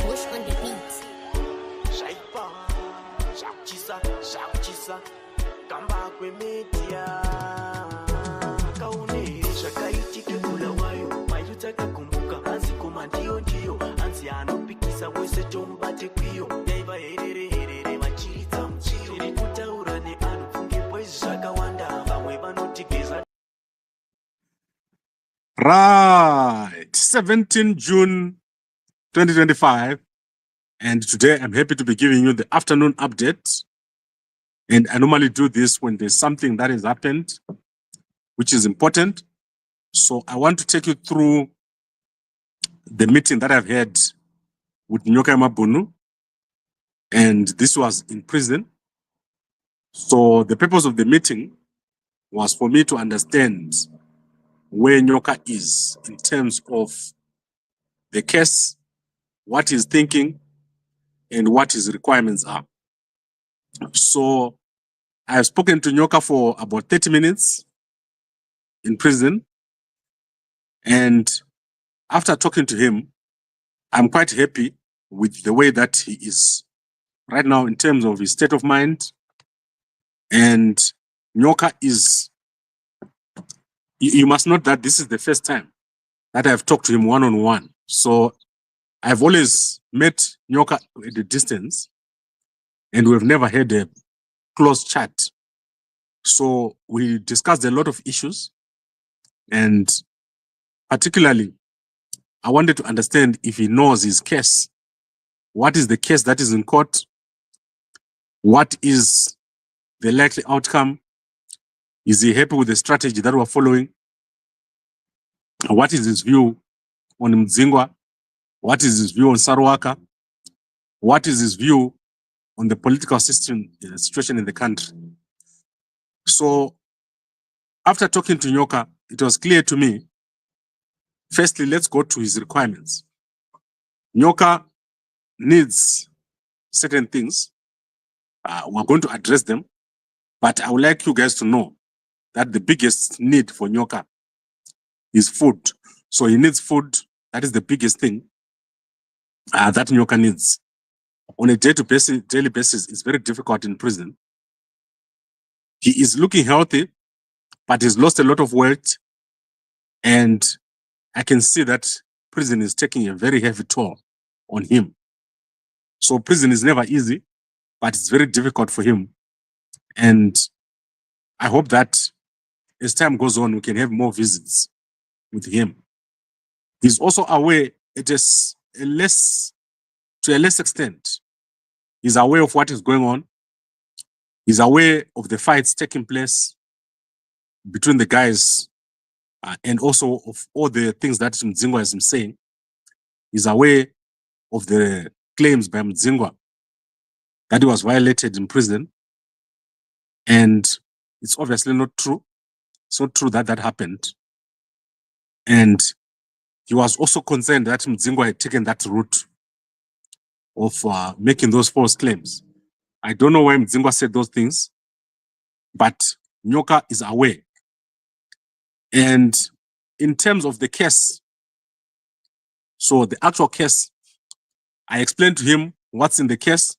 Push on the beat. Gambakwe media kaunesha kaitike kula wayo mayutaka kumbuka anzi komandio ndio anzi anopikisa wese tombate kwiyo yaiva herere machita mchiro iri kutaurane anofunge bwezaka wanda vamwe vanotigeza. Right, 17 June 2025, and today I'm happy to be giving you the afternoon update. And I normally do this when there's something that has happened, which is important. So I want to take you through the meeting that I've had with Nyokayemabhunu, and this was in prison. So the purpose of the meeting was for me to understand where Nyoka is in terms of the case, what he's thinking, and what his requirements are. So I've spoken to Nyoka for about 30 minutes in prison. And after talking to him, I'm quite happy with the way that he is right now in terms of his state of mind. And Nyoka is, you must note that this is the first time that I've talked to him one-on-one. So I've always met Nyoka at a distance, and we've never had a close chat. So we discussed a lot of issues, and particularly, I wanted to understand if he knows his case. What is the case that is in court? What is the likely outcome? Is he happy with the strategy that we're following? What is his view on Mdzingwa? What is his view on Sarawaka? What is his view on the political system situation in the country? So after talking to Nyoka, it was clear to me, firstly, let's go to his requirements. Nyoka needs certain things. We're going to address them, but I would like you guys to know that the biggest need for Nyoka is food. So he needs food. That is the biggest thing that Nyoka needs. On a daily basis, it's very difficult in prison. He is looking healthy, but he's lost a lot of weight. And I can see that prison is taking a very heavy toll on him. So prison is never easy, but it's very difficult for him. And I hope that as time goes on, we can have more visits with him. He's also aware to a less extent. He's aware of what is going on. He's aware of the fights taking place between the guys and also of all the things that Mdzingwa has been saying. He's aware of the claims by Mdzingwa that he was violated in prison. And it's obviously not true. It's not true that that happened. And he was also concerned that Mdzingwa had taken that route of making those false claims. I don't know why Mdzingwa said those things, but Nyoka is aware. And in terms of the case, so the actual case, I explained to him what's in the case.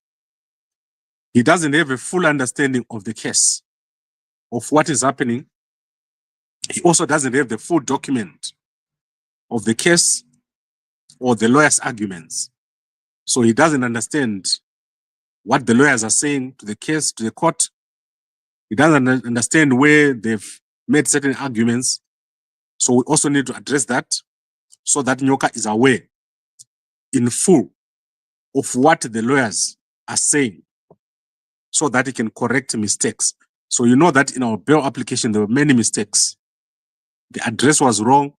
He doesn't have a full understanding of the case, of what is happening. He also doesn't have the full document of the case or the lawyer's arguments. So he doesn't understand what the lawyers are saying to the case, to the court. He doesn't understand where they've made certain arguments. So we also need to address that so that Nyoka is aware in full of what the lawyers are saying so that he can correct mistakes. So you know that in our bail application, there were many mistakes. The address was wrong.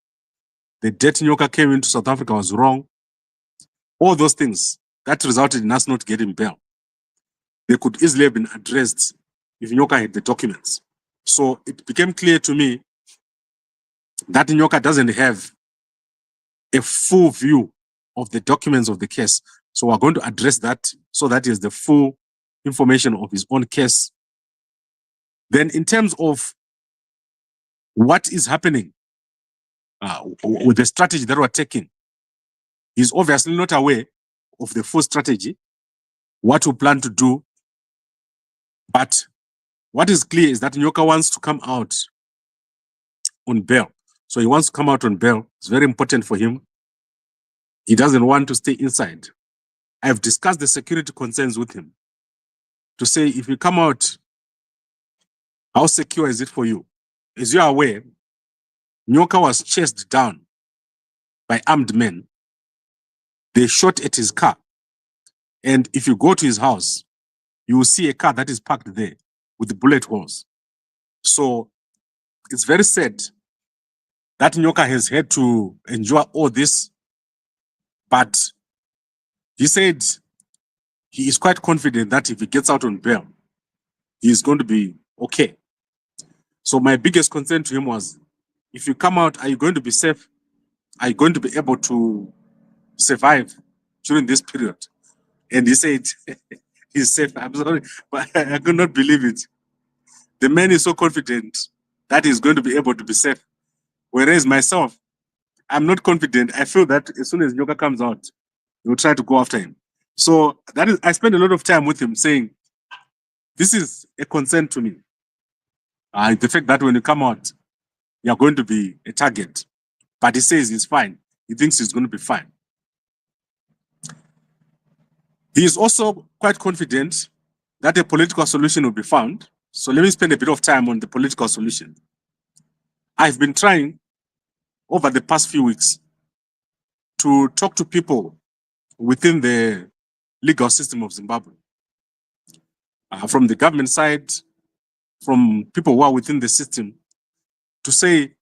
The date Nyoka came into South Africa was wrong. All those things that resulted in us not getting bail. They could easily have been addressed if Nyoka had the documents. So it became clear to me that Nyoka doesn't have a full view of the documents of the case. So we're going to address that so that he has the full information of his own case Then in terms of what is happening with the strategy that we're taking, he's obviously not aware of the full strategy, what we plan to do. But what is clear is that Nyoka wants to come out on bail. So he wants to come out on bail. It's very important for him. He doesn't want to stay inside. I've discussed the security concerns with him to say, if you come out, how secure is it for you? As you are aware, Nyoka was chased down by armed men. They shot at his car. And if you go to his house, you will see a car that is parked there with the bullet holes. So it's very sad that Nyoka has had to endure all this. But he said he is quite confident that if he gets out on bail, he is going to be okay. So my biggest concern to him was, if you come out, are you going to be safe? Are you going to be able to survive during this period? And he said, he's safe. I'm sorry, but I could not believe it. The man is so confident that he's going to be able to be safe. Whereas myself, I'm not confident. I feel that as soon as Nyoka comes out, we'll try to go after him. So that is, I spend a lot of time with him saying, this is a concern to me. The fact that when you come out, you're going to be a target. But he says he's fine. He thinks he's going to be fine. He is also quite confident that a political solution will be found. So let me spend a bit of time on the political solution. I've been trying over the past few weeks to talk to people within the legal system of Zimbabwe, from the government side, from people who are within the system, to say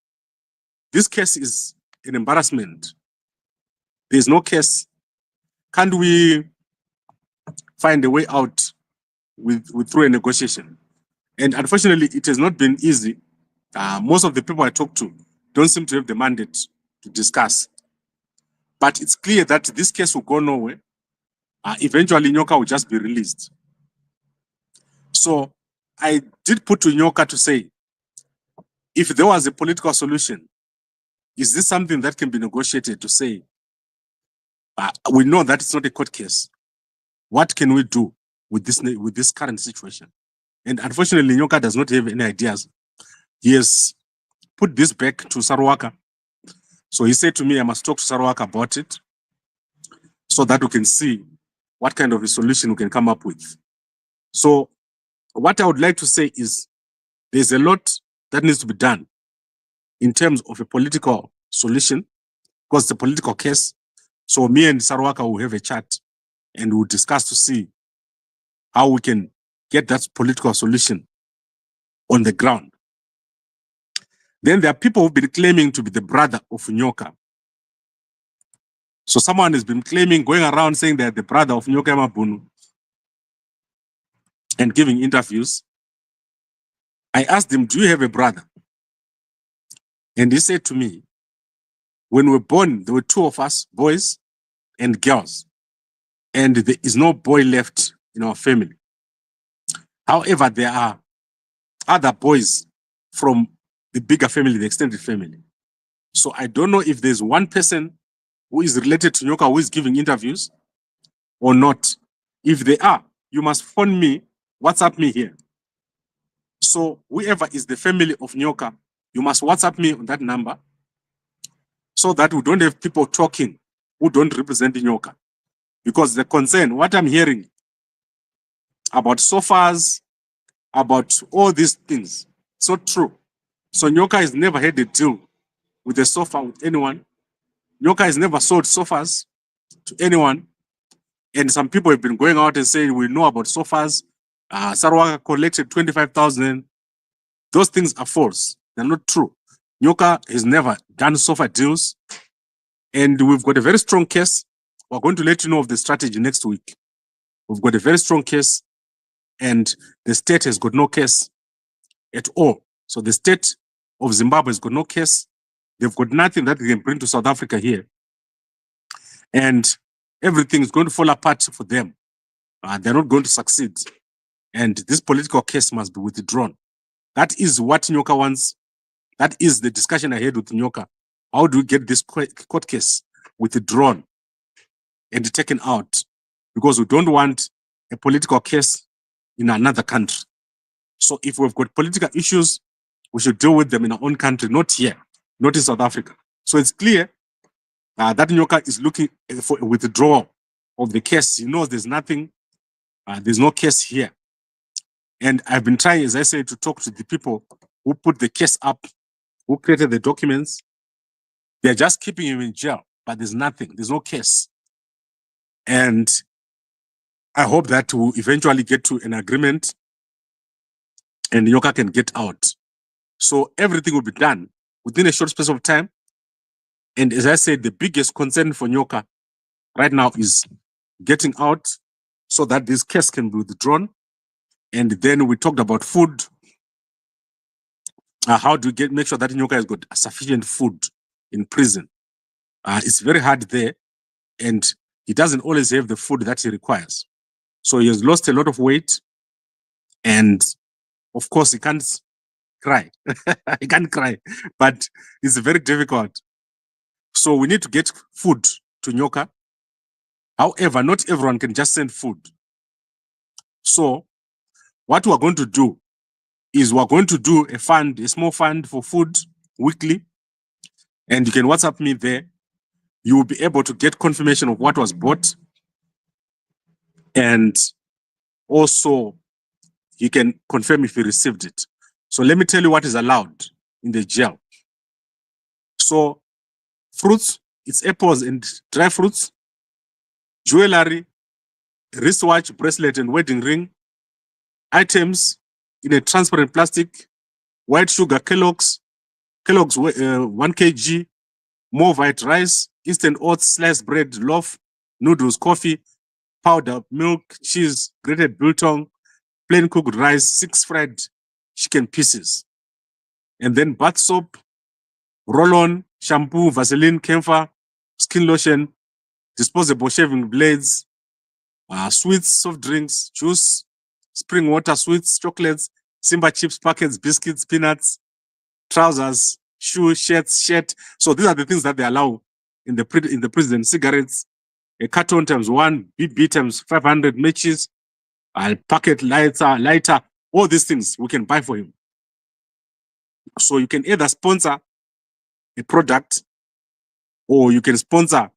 this case is an embarrassment. There's no case. Can't we find a way out through a negotiation? And unfortunately, it has not been easy. Most of the people I talk to don't seem to have the mandate to discuss. But it's clear that this case will go nowhere. Eventually, Nyoka will just be released. So I did put to Nyoka to say, if there was a political solution, is this something that can be negotiated to say, we know that it's not a court case. What can we do with this current situation? And unfortunately, Nyoka does not have any ideas. He has put this back to Sarawaka. So he said to me, I must talk to Sarawaka about it so that we can see what kind of a solution we can come up with. So what I would like to say is there's a lot that needs to be done in terms of a political solution, because it's a political case. So me and Sarawaka will have a chat and we'll discuss to see how we can get that political solution on the ground. Then there are people who've been claiming to be the brother of Nyoka. So someone has been claiming, going around saying they're the brother of Nyokayemabhunu and giving interviews. I asked him, do you have a brother? And he said to me, when we were born, there were two of us, boys and girls. And there is no boy left in our family. However, there are other boys from the bigger family, the extended family. So I don't know if there's one person who is related to Nyoka who is giving interviews or not. If they are, you must phone me, WhatsApp me here. So whoever is the family of Nyoka, you must WhatsApp me on that number so that we don't have people talking who don't represent Nyoka. Because the concern, what I'm hearing about sofas, about all these things, it's not true. So Nyoka has never had a deal with a sofa with anyone. Nyoka has never sold sofas to anyone. And some people have been going out and saying, we know about sofas. Sarawaka collected 25,000. Those things are false. They're not true. Nyoka has never done sofa deals. And we've got a very strong case. We're going to let you know of the strategy next week. We've got a very strong case. And the state has got no case at all. So the state of Zimbabwe has got no case. They've got nothing that they can bring to South Africa here. And everything is going to fall apart for them. They're not going to succeed. And this political case must be withdrawn. That is what Nyoka wants. That is the discussion I had with Nyoka. How do we get this court case withdrawn and taken out? Because we don't want a political case in another country. So if we've got political issues, we should deal with them in our own country, not here, not in South Africa. So it's clear that Nyoka is looking for a withdrawal of the case. He knows there's nothing, there's no case here. And I've been trying, as I said, to talk to the people who put the case up, who created the documents. They're just keeping him in jail, but there's nothing, there's no case. And I hope that we'll eventually get to an agreement and Nyoka can get out. So everything will be done within a short space of time. And as I said, the biggest concern for Nyoka right now is getting out so that this case can be withdrawn. And then we talked about food. How do we make sure that Nyoka has got sufficient food in prison? It's very hard there, and he doesn't always have the food that he requires. So he has lost a lot of weight, and of course he can't cry. He can't cry, but it's very difficult. So we need to get food to Nyoka. However, not everyone can just send food. So what we're going to do is we're going to do a fund, a small fund for food weekly, and you can WhatsApp me there. You will be able to get confirmation of what was bought, and also you can confirm if you received it. So let me tell you what is allowed in the jail. So fruits, it's apples and dry fruits, jewelry, wristwatch, bracelet, and wedding ring, items in a transparent plastic, white sugar, Kellogg's 1 kg, more white rice, instant oats, sliced bread, loaf, noodles, coffee, powder, milk, cheese, grated biltong, plain cooked rice, 6 fried chicken pieces. And then bath soap, roll-on, shampoo, Vaseline, camphor, skin lotion, disposable shaving blades, sweets, soft drinks, juice, spring water, sweets, chocolates, Simba chips, packets, biscuits, peanuts, trousers, shoes, shirts, shirt. So these are the things that they allow in the prison. Cigarettes, a carton times 1, BB times 500 matches, a packet lighter, all these things we can buy for him. So you can either sponsor a product or you can sponsor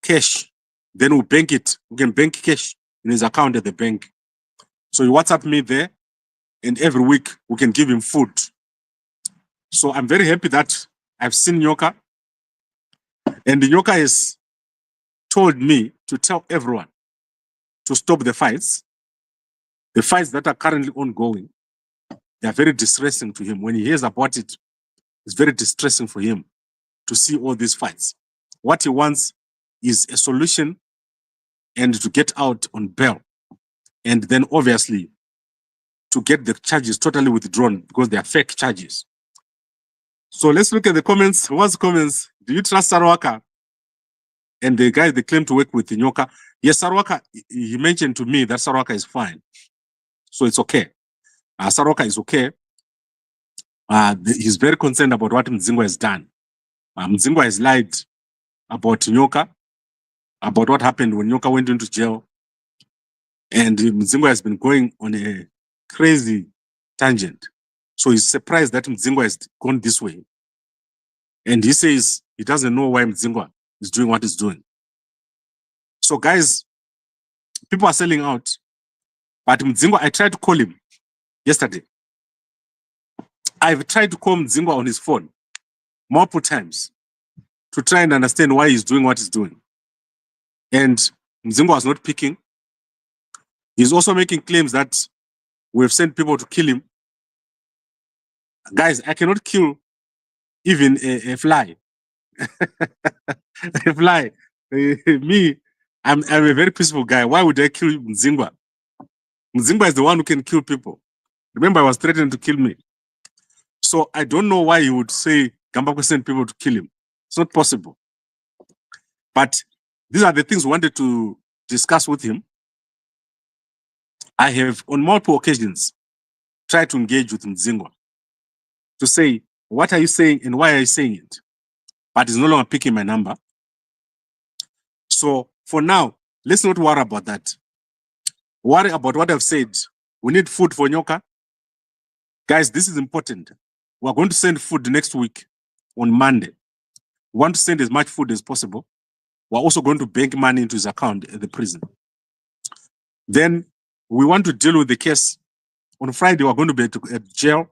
cash. Then we'll bank it. We can bank cash in his account at the bank. So you WhatsApp me there, and every week we can give him food. So I'm very happy that I've seen Nyoka, and Nyoka has told me to tell everyone to stop the fights. The fights that are currently ongoing, they are very distressing to him. When he hears about it, it's very distressing for him to see all these fights. What he wants is a solution and to get out on bail. And then obviously to get the charges totally withdrawn because they are fake charges. So let's look at the comments. What's the comments? Do you trust Sarwaka? And the guy they claim to work with Nyoka. Yes, Sarwaka, he mentioned to me that Sarwaka is fine. So it's okay. Sarwaka is okay. He's very concerned about what Mzingwa has done. Mzingwa has lied about Nyoka, about what happened when Nyoka went into jail. And Mzingwa has been going on a crazy tangent. So he's surprised that Mzingwa has gone this way. And he says he doesn't know why Mzingwa is doing what he's doing. So guys, people are selling out. But Mzingwa, I tried to call him yesterday. I've tried to call Mzingwa on his phone multiple times to try and understand why he's doing what he's doing. And Mzingwa was not picking. He's also making claims that we've sent people to kill him. Guys, I cannot kill even a fly. A fly. Me, I'm a very peaceful guy. Why would I kill Mzingwa? Mzingwa is the one who can kill people. Remember, I was threatened to kill me. So I don't know why he would say Gambakwe sent people to kill him. It's not possible. But these are the things we wanted to discuss with him. I have, on multiple occasions, tried to engage with Mzingwa. to say, what are you saying and why are you saying it? But it's no longer picking my number. So for now, let's not worry about that. Worry about what I've said. We need food for Nyoka. Guys, this is important. We're going to send food next week on Monday. We want to send as much food as possible. We're also going to bank money into his account at the prison. Then we want to deal with the case. On Friday, we're going to be at jail.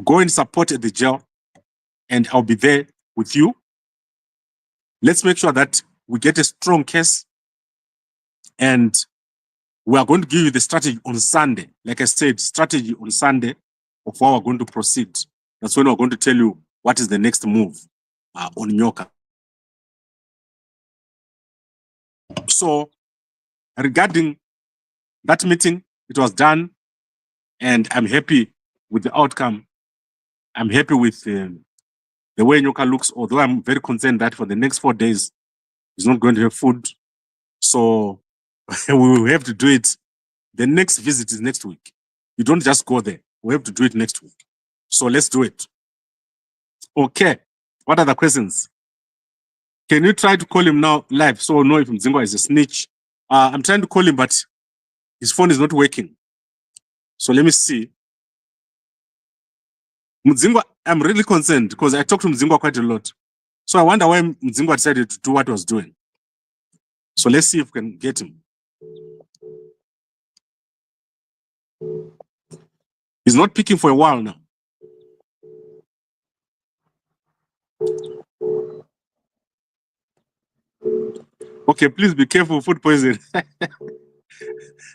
Go and support at the jail, and I'll be there with you. Let's make sure that we get a strong case, and we are going to give you the strategy on Sunday. Like I said, strategy on Sunday of how we're going to proceed. That's when we're going to tell you what is the next move on Nyoka. So regarding that meeting, it was done, and I'm happy with the outcome. I'm happy with the way Nyoka looks, although I'm very concerned that for the next 4 days, he's not going to have food. So we will have to do it. The next visit is next week. You don't just go there. We have to do it next week. So let's do it. Okay. What are the questions? Can you try to call him now live so we'll know if Mzingwa is a snitch? I'm trying to call him, but his phone is not working. So let me see. Mzingwa, I'm really concerned because I talked to Mzingwa quite a lot. So I wonder why Mzingwa decided to do what he was doing. So let's see if we can get him. He's not picking for a while now. Okay, please be careful, food poison.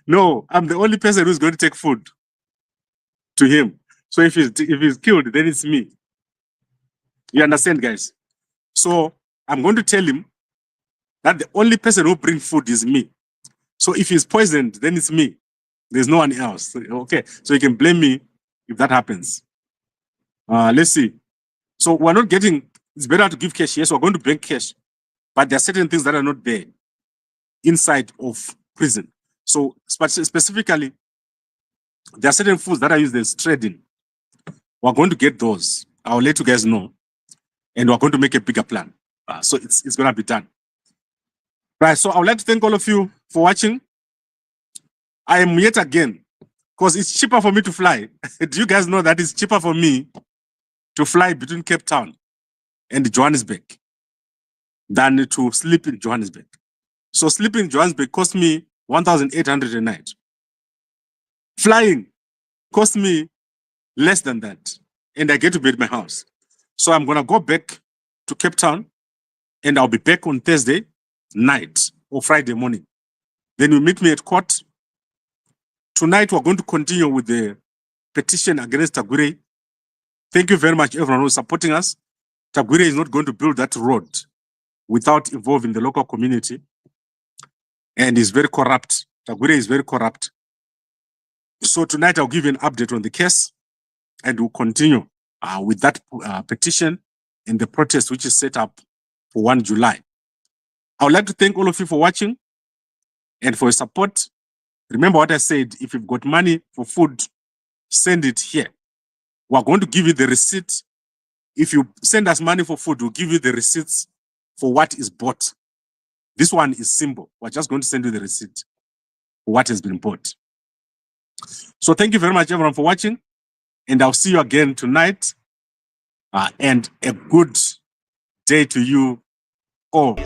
No, I'm the only person who's going to take food to him. So if he's killed, then it's me. You understand, guys? So I'm going to tell him that the only person who brings food is me. So if he's poisoned, then it's me. There's no one else. Okay, so you can blame me if that happens. Let's see. So we're not getting, it's better to give cash. Yes, we're going to bank cash. But there are certain things that are not there inside of prison. So specifically, there are certain foods that are used as trading. We're going to get those. I'll let you guys know. And we're going to make a bigger plan. So it's going to be done. Right, so I would like to thank all of you for watching. I am yet again, because it's cheaper for me to fly. Do you guys know that it's cheaper for me to fly between Cape Town and Johannesburg than to sleep in Johannesburg? So sleeping in Johannesburg cost me 1,800 a night. Flying cost me less than that, and I get to be at my house. So I'm going to go back to Cape Town, and I'll be back on Thursday night or Friday morning. Then you meet me at court. Tonight, we're going to continue with the petition against Tagwire. Thank you very much, everyone who's supporting us. Tagwire is not going to build that road without involving the local community. And he's very corrupt. Tagwire is very corrupt. So tonight, I'll give you an update on the case, and we'll continue with that petition and the protest, which is set up for 1 July. I would like to thank all of you for watching and for your support. Remember what I said, if you've got money for food, send it here. We're going to give you the receipt. If you send us money for food, we'll give you the receipts for what is bought. This one is simple. We're just going to send you the receipt for what has been bought. So thank you very much, everyone, for watching. And I'll see you again tonight. And a good day to you all.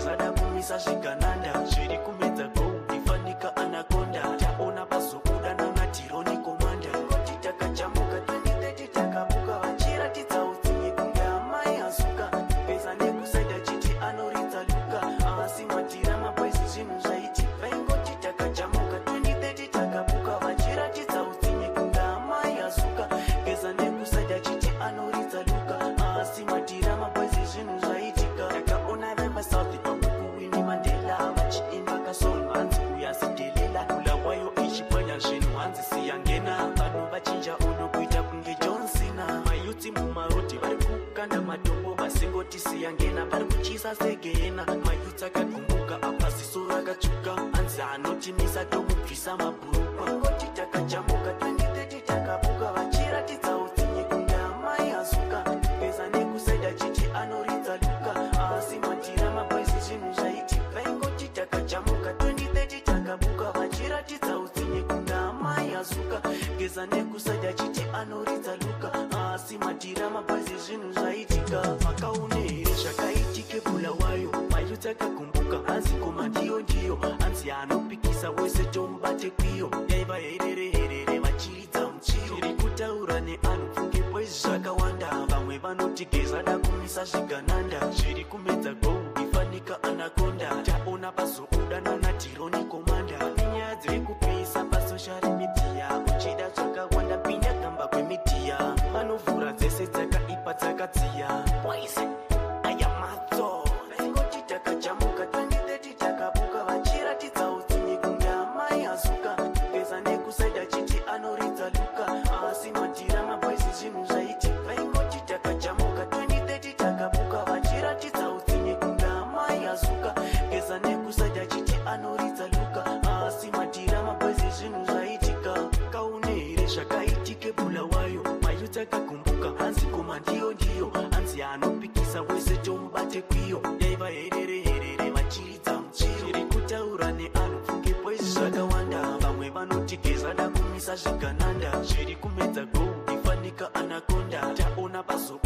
Siyangena pari kuchisa segena mayutsa kakumbuka apasisura kachuka anzi anotimisa tomubvisa mabhurukwa ngoti takajamuka 2030 takabuka vachiratidza utsinye kundama. geza nekusaida chiti anoridza luka asi madhirama bhazi zvinhu zvaitika makaone here zvakaitike bulawayo mayuti akakumbuka hanzi koma ndiyo hanzi anopikisa wese tomubate kwiyo yaiva herere vachiridza muchiro tiri kutaura neanhu pfunge bwezi zvakawanda vamwe vanoti geza da kumisa zvigananda zviri kumedza gou ifanika anakonda taona pazoudana natironi komanda nenyaya dziri kupisa pasocial media uchida zvakawanda pinda Gambakwe media vanovhura dzese dzakaipa dzakadziya waise ayamatso vaingoti takajamuka 2030 takabuka vachiratidza utsinye kunge amai azuka geza nekusaida chiti anoridza luka asi madhirama bhazi zvinhu zvaitika vaingoti takajamuka 2030 takabuka vachiratidza utsinye kunge amai azuka geza nekusaida chiti anoridza luka asi madhirama bhazi zvinhu zvaitika kaune here zvakaitike bulawayo mayuti akakumbuka hanzi koma ndiyo hanzi anopikisa wese tomubate kwiyo yaiva herere vachiridza muchiro tiri kutaura neanhu pfunge bwezi zvakawanda vamwe vanoti geza da kumisa zvigananda zviri kumedza gou ifanika anakonda taona pazo